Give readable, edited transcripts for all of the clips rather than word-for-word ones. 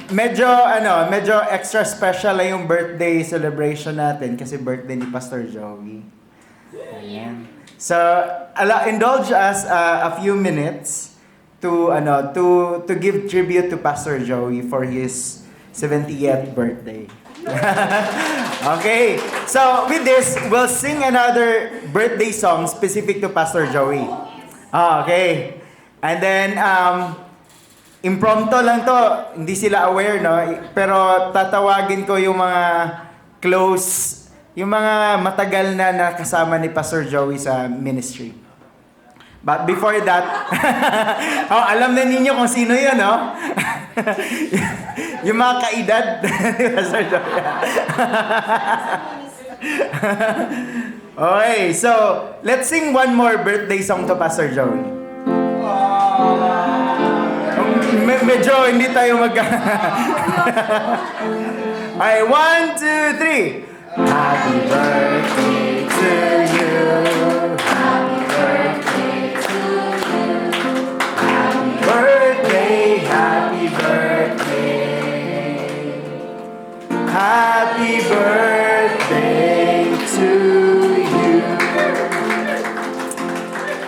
medyo extra special lang yung birthday celebration natin kasi birthday ni Pastor Joey. Ayan. So, indulge us a few minutes to give tribute to Pastor Joey for his 70th birthday. Okay. So, with this, we'll sing another birthday song specific to Pastor Joey. Okay. And then impromptu lang to, hindi sila aware, no? Pero tatawagin ko yung mga close, yung mga matagal na nakasama ni Pastor Joey sa ministry. But before that, alam na ninyo kung sino yun, no? Yung mga kaedad ni Pastor Joey. Okay, so let's sing one more birthday song to Pastor Joey. Medyo hindi tayo Ay, 1, 2, 3. Happy birthday to you. Happy birthday to you. Happy birthday, happy birthday. Happy birthday to you.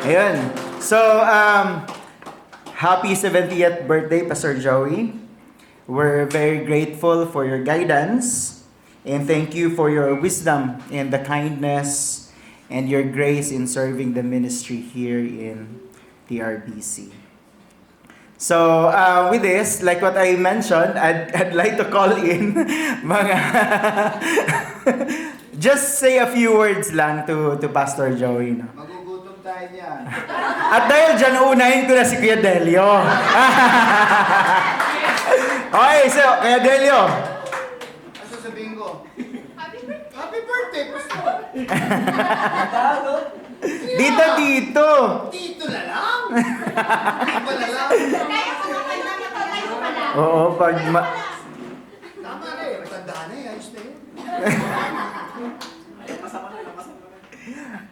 Ayun. So, happy 70th birthday, Pastor Joey. We're very grateful for your guidance. And thank you for your wisdom and the kindness and your grace in serving the ministry here in TRBC. So, with this, like what I mentioned, I'd like to call in mga... Just say a few words lang to Pastor Joey. No? Magugutom tayo niyan. At dahil dyan, unahin ko na si Kuya Delio. Okay, so, Kuya Delio. Ano sasabihin ko? Happy birthday, Pastor! Dito. Dito na lang? Dito na lang? Kaya ko naman na matatayo ka lang. Oo, pag... Tama na eh, matandaan na eh, ayos na yun.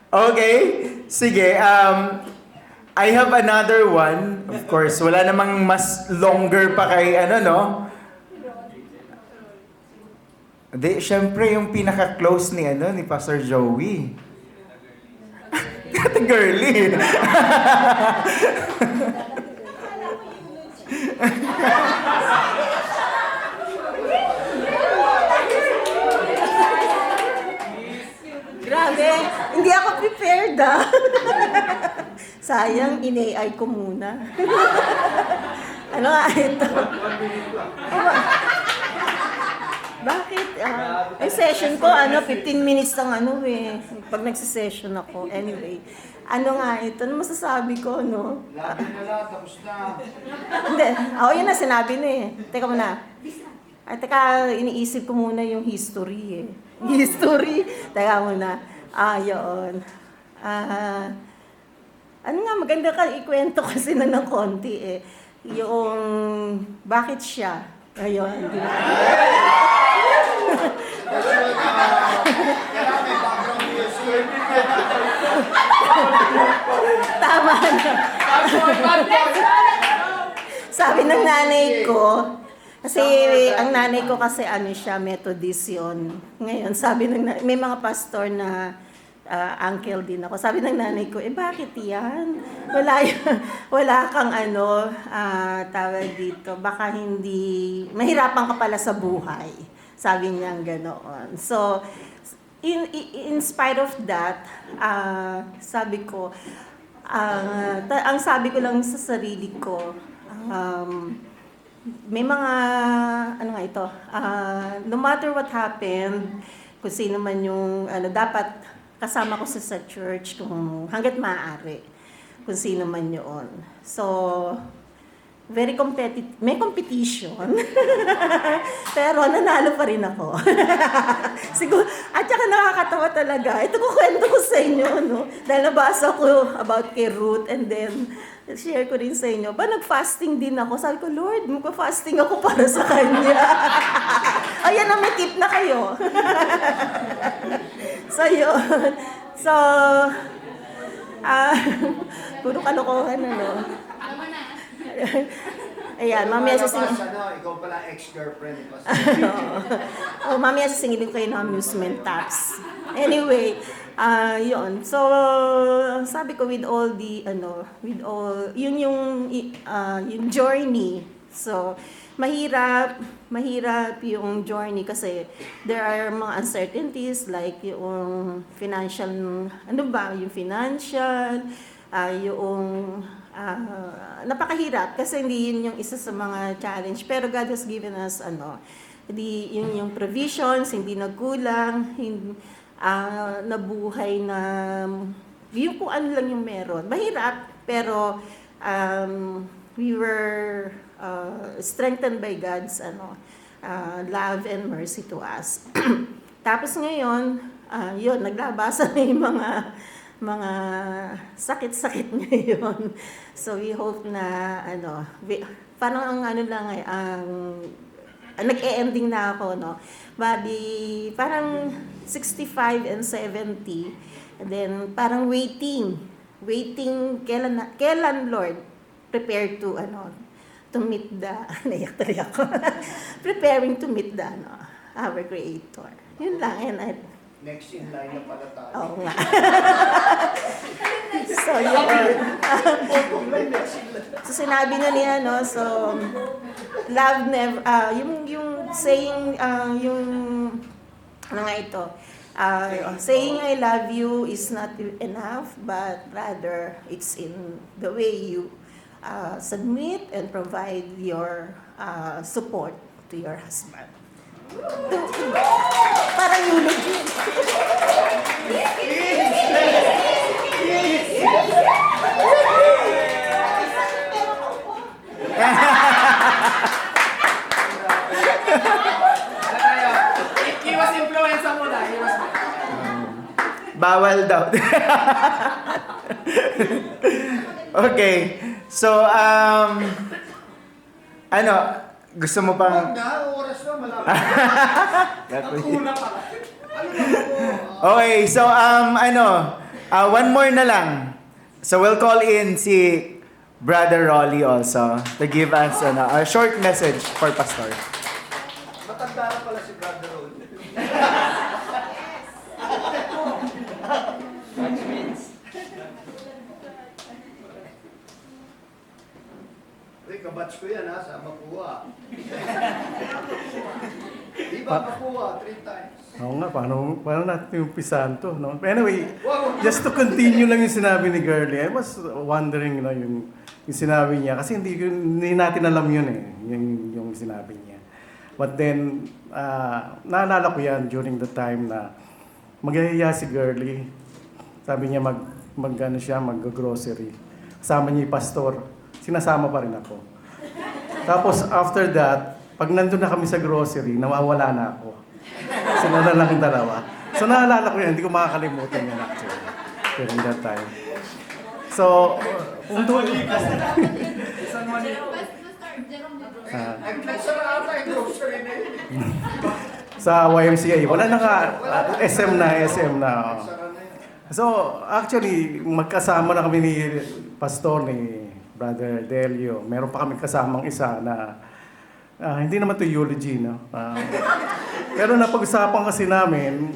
Okay, sige. I have another one. Of course, wala namang mas longer pa kay no? Di, syempre yung pinaka-close ni ni Pastor Joey. Kata girly. Grabe, hindi ako prepared Sayang, in-AI ko muna. Ano nga ito? Bakit? Yung session ko, 15 minutes lang pag nagsisession ako. Anyway, ano nga ito? Ano masasabi ko, no? Labi na lang, tapos na. Hindi. Yun na, sinabi na eh. Teka muna. Teka, iniisip ko muna yung history eh. History. Teka muna. Yun. Ano nga, maganda ka ikwento kasi na ng konti eh. Yung, bakit siya? Ayun. Tama na. Sabi ng nanay ko, kasi ang nanay ko kasi siya, Methodist yun. Ngayon, sabi ng nanay, may mga pastor na uncle din ako. Sabi ng nanay ko, bakit yan? Wala kang tawag dito, baka hindi, mahirapan ka pala sa buhay. Sabi niya ganoon. So, in spite of that, sabi ko, ang sabi ko lang sa sarili ko, may mga, no matter what happened, kung sino man yung, dapat kasama ko sa church kung hanggat maaari, kung sino man yun. So, very competitive, may competition, pero nanalo pa rin ako. Siguro, at saka nakakatawa talaga. Ito kukwento ko sa inyo, no? Dahil nabasa ko about kay Ruth and then share ko rin sa inyo. Nag-fasting din ako. Sabi ko, Lord, magpa-fasting ako para sa Kanya. Ayan na, may tip na kayo. So, yun. So, puro kalokohan, Ayan, mamaya Lumalabas, sasingilin. ikaw pala ex-girlfriend ni Pastor. Oh, mamaya sasingilin kayo ng amusement taps. Anyway, yun. So, sabi ko with all the, yun yung journey. So, mahirap yung journey kasi there are mga uncertainties like yung financial, yung financial, napakahirap kasi hindi yun yung isa sa mga challenge. Pero God has given us, yun yung provisions, hindi nagkulang, nabuhay na, yung kung ano lang yung meron. Mahirap, pero we were strengthened by God's love and mercy to us. Tapos ngayon, yun, naglabasa na yung mga sakit-sakit ngayon. So we hope na parang ang nag-e-ending na ako, no. Bali, parang 65 and 70. And then parang waiting kailan Lord prepare to meet the naiyak ako. Preparing to meet the our creator. Yun lang, and Next in line na pala tayo. oo nga. So, yun. So, sinabi na niya, so, love never, yung saying, ito, saying I love you is not enough, but rather, it's in the way you submit and provide your support to your husband. Parang eulogy. Iwas influenza mo na. Bawal daw. Okay. So, gusto mo pang... Huwag na, oras na, malapit. Nakulang ka. Okay, so, one more na lang. So, we'll call in si Brother Rolly also to give us a short message for Pastor. Matanda na pala si Brother Roll. Kabatch ko yan ha, sa makuha. Di ba makuha 3 times? Oo nga, paano natin umpisahan to, no? Anyway, just to continue lang yung sinabi ni Girlie, I was wondering, yung sinabi niya, kasi hindi natin alam yun yung sinabi niya. But then, naalala ko yan during the time na maghihiya si Girlie. Sabi niya mag-grocery. Kasama niya yung pastor. Sinasama pa rin ako. Tapos after that, pag nandun na kami sa grocery, nawawala na ako. Sila na lang dalawa. So naalala ko yan, hindi ko makakalimutan yan actually. During that time. So, Nagsara ata yung grocery na yun. sa YMCA, wala na nga, SM na. Nagsara na yun. So, actually, magkasama na kami ni Pastor, ni Brother Delio. Meron pa kami kasamang isa na hindi naman to eulogy, no? Pero napag-usapan kasi namin,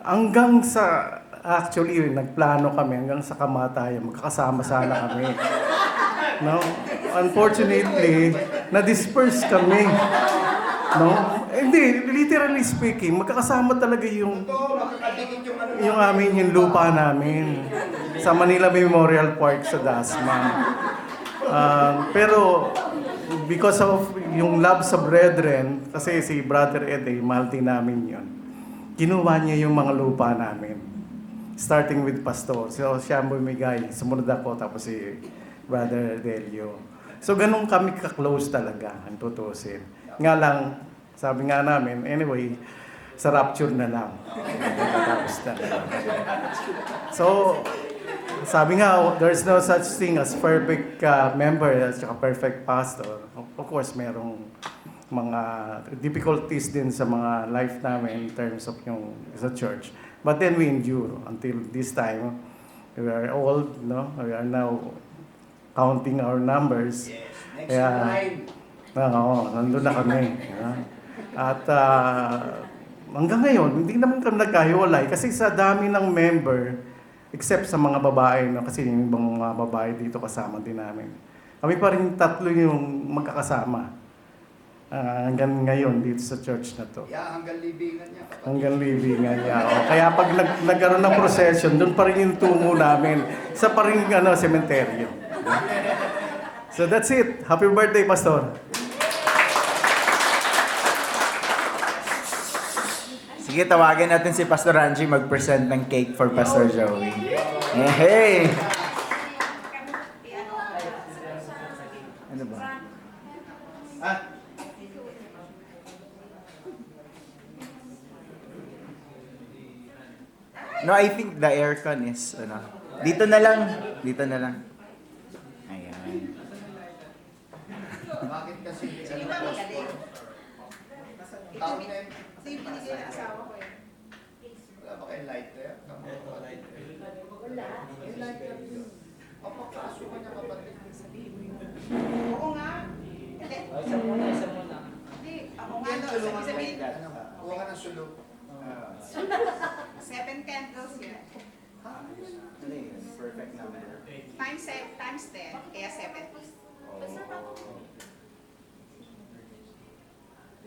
hanggang sa, actually, nagplano kami, hanggang sa kamatayan, magkakasama sana kami. No? Unfortunately, na-disperse kami. No? Hindi, literally speaking, magkakasama talaga yung lupa namin sa Manila Memorial Park sa Dasma. Pero because of yung love sa brethren, kasi si Brother Ed, mahal din namin yun, kinuha niya yung mga lupa namin. Starting with Pastor. So siya bumigay, sumunod ako, tapos si Brother Delio. So ganun kami ka-close talaga, ang tutusin. Nga lang, sabi nga namin, anyway, sa rapture na lang. Tapos na. So, sabi nga, there's no such thing as perfect member at saka perfect pastor. Of course, merong mga difficulties din sa mga life namin in terms of yung sa church. But then we endure until this time. We are old, no? We are now counting our numbers. Yes. Next in line. Oo, nandun na kami. At hanggang ngayon, hindi naman kami nagkahiwalay kasi sa dami ng member, except sa mga babae, no? Kasi yung ibang mga babae dito kasama din namin. Kami pa rin tatlo yung magkakasama. Hanggang ngayon dito sa church na to. Yeah, hanggang libingan niya. Kapatid. Hanggang libingan niya. Kaya pag nagkaroon ng procession, doon pa rin yung tungo namin. Sa pa rin sementeryo. So that's it. Happy birthday, Pastor. Sige, tawagin natin si Pastor Angie mag-present ng cake for Pastor Joey. Hey! Ano ba? No, I think the aircon is, dito na lang. Dito na lang. Ayan. Bakit kasi Sino ba magaling? tao na yun? Ito yung binigay ng asawa ko eh. Wala ba kayong lighter? Wala. Yung lighter yun. Papakaso ka niya kapatid. Oo nga. Hindi. Isa muna. Hindi. Ako nga daw. Sabi-sabihin. Ano? Kuha ka ng sulok. 7 candles yan. Perfect number. Times 10. Kaya 7.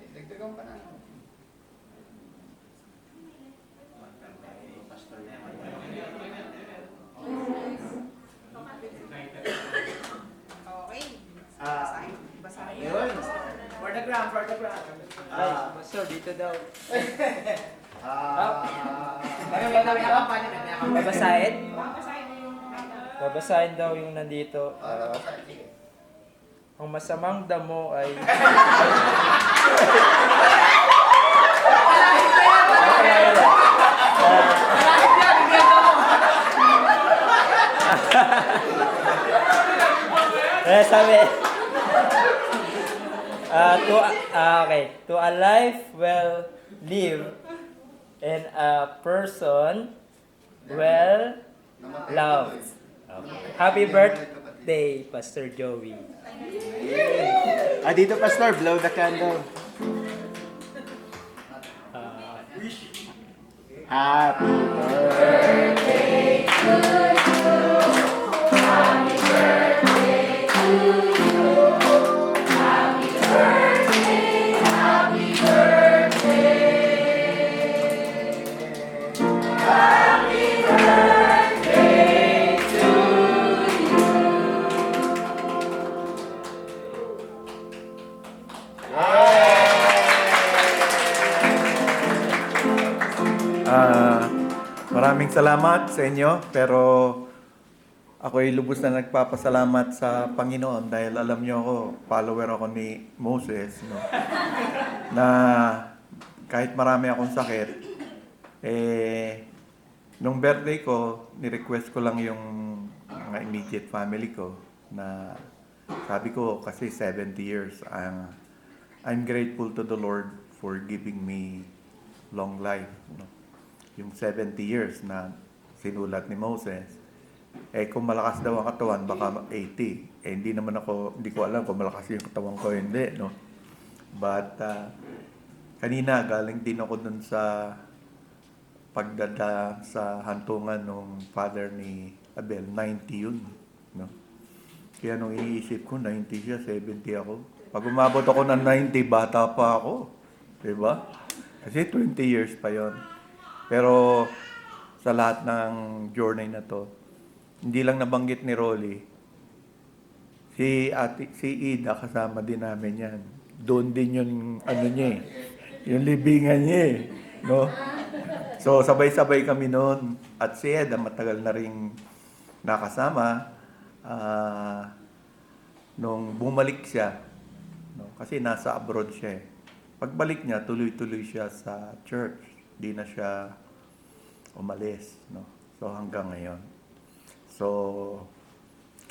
Dagdagan pa na. Okay. Ah, Basahin. Yun. For the gram. Ay, Pastor, dito daw. Babasahin? Babasahin daw yung nandito. Ang masamang damo ay... sabi, to a life well lived and a person well loved. Okay. Happy birthday, Pastor Joey. Dito, Pastor, blow the candle. Happy birthday to you. Happy birthday to you. Happy birthday, happy birthday. Happy birthday to Maraming salamat sa inyo, pero ako'y lubos na nagpapasalamat sa Panginoon dahil alam niyo ako, follower ako ni Moses, no? Na kahit marami akong sakit, nung birthday ko, ni-request ko lang yung mga immediate family ko na sabi ko kasi 70 years, I'm grateful to the Lord for giving me long life, no? Yung 70 years na sinulat ni Moses, kung malakas daw ang katawan, baka 80. Hindi ko alam kung malakas yung katawan ko, hindi, no? But, kanina, galing din ako dun sa pagdada sa hantungan ng father ni Abel. 90 yun, no? Kaya nung iniisip ko, 90 siya, 70 ako. Pag umabot ako ng 90, bata pa ako. Diba? Kasi 20 years pa yon. Pero sa lahat ng journey na to, hindi lang nabanggit ni Rolly, si Ida kasama din namin yan. Doon din yung niya yung libingan niya no? So sabay-sabay kami noon. At si Eda matagal na ring nakasama nung bumalik siya, no? Kasi nasa abroad siya eh. Pagbalik niya, tuloy-tuloy siya sa church. Di na siya umalis, no? So hanggang ngayon. So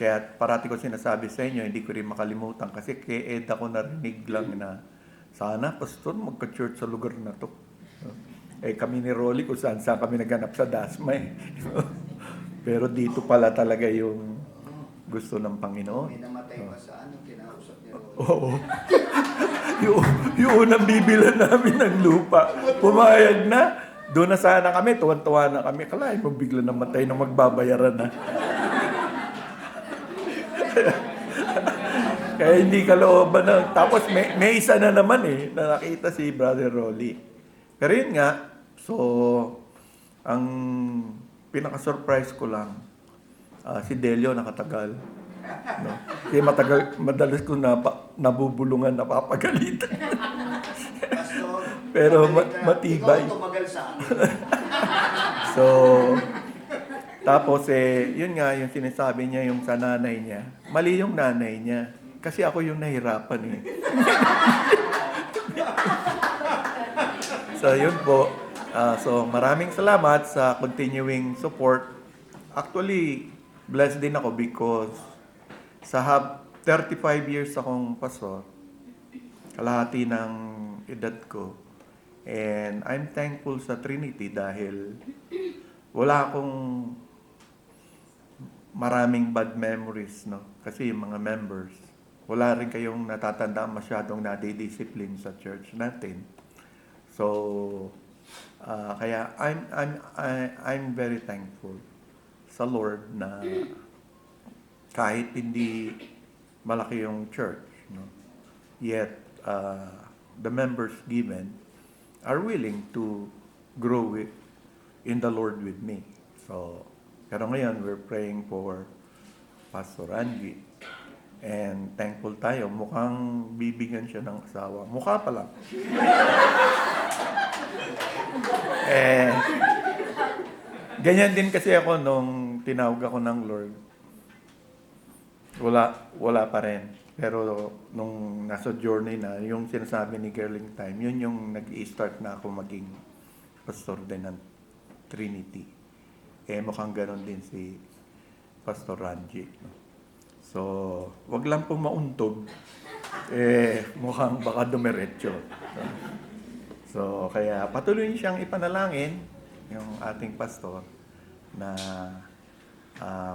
kaya parati ko sinasabi sa inyo, hindi ko rin makalimutan kasi kay Ed ako narinig lang na sana pastor magka-church sa lugar na to. No? Kami ni Rolly kung saan kami naghanap sa Dasma eh. Pero dito pala talaga yung gusto ng Panginoon. May namatay pa sa ano, kinausap niya. Oo. yung unang bibilan namin ng lupa, pumayag na. Doon na sana kami, tuwan-tuwa na kami. Kalahin mo bigla namatay na magbabayaran na. Kaya hindi kalooban na. Tapos may isa na naman na nakita si Brother Rolly. Pero yun nga, so, ang pinaka-surprise ko lang, si Delio nakatagal. No? Kasi madalas ko nabubulungan, napapagalitan. Pastor, Pero Ikaw matibay. ang tumagal sa akin. So, tapos yun nga, yung sinasabi niya, yung sa nanay niya. Mali yung nanay niya. Kasi ako yung nahirapan So, yun po. So, maraming salamat sa continuing support. Actually, blessed din ako because sa 35 years akong pastor, kalahati ng edad ko. And I'm thankful sa Trinity dahil wala akong maraming bad memories, no? Kasi yung mga members, wala rin kayong natatandaan masyadong nadidiscipline sa church natin. So, kaya I'm very thankful sa Lord na kahit hindi malaki yung church, no? Yet the members given are willing to grow in the Lord with me. So, pero ngayon we're praying for Pastor Angie. And thankful tayo, mukhang bibigyan siya ng asawa. Mukha pa lang. Ganyan din kasi ako nung tinawag ako ng Lord. Wala pa rin. Pero nung nasa journey na, yung sinasabi ni Girling Time, yun yung nag-i-start na ako maging pastor din ng Trinity. Mukhang ganon din si Pastor Ranji. So, wag lang po mauntog. Mukhang baka dumiretso. So, kaya patuloy siyang ipanalangin yung ating pastor na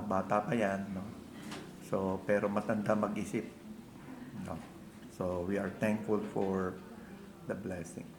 bata pa yan, no? So, pero matanda mag-isip. No? So, we are thankful for the blessing.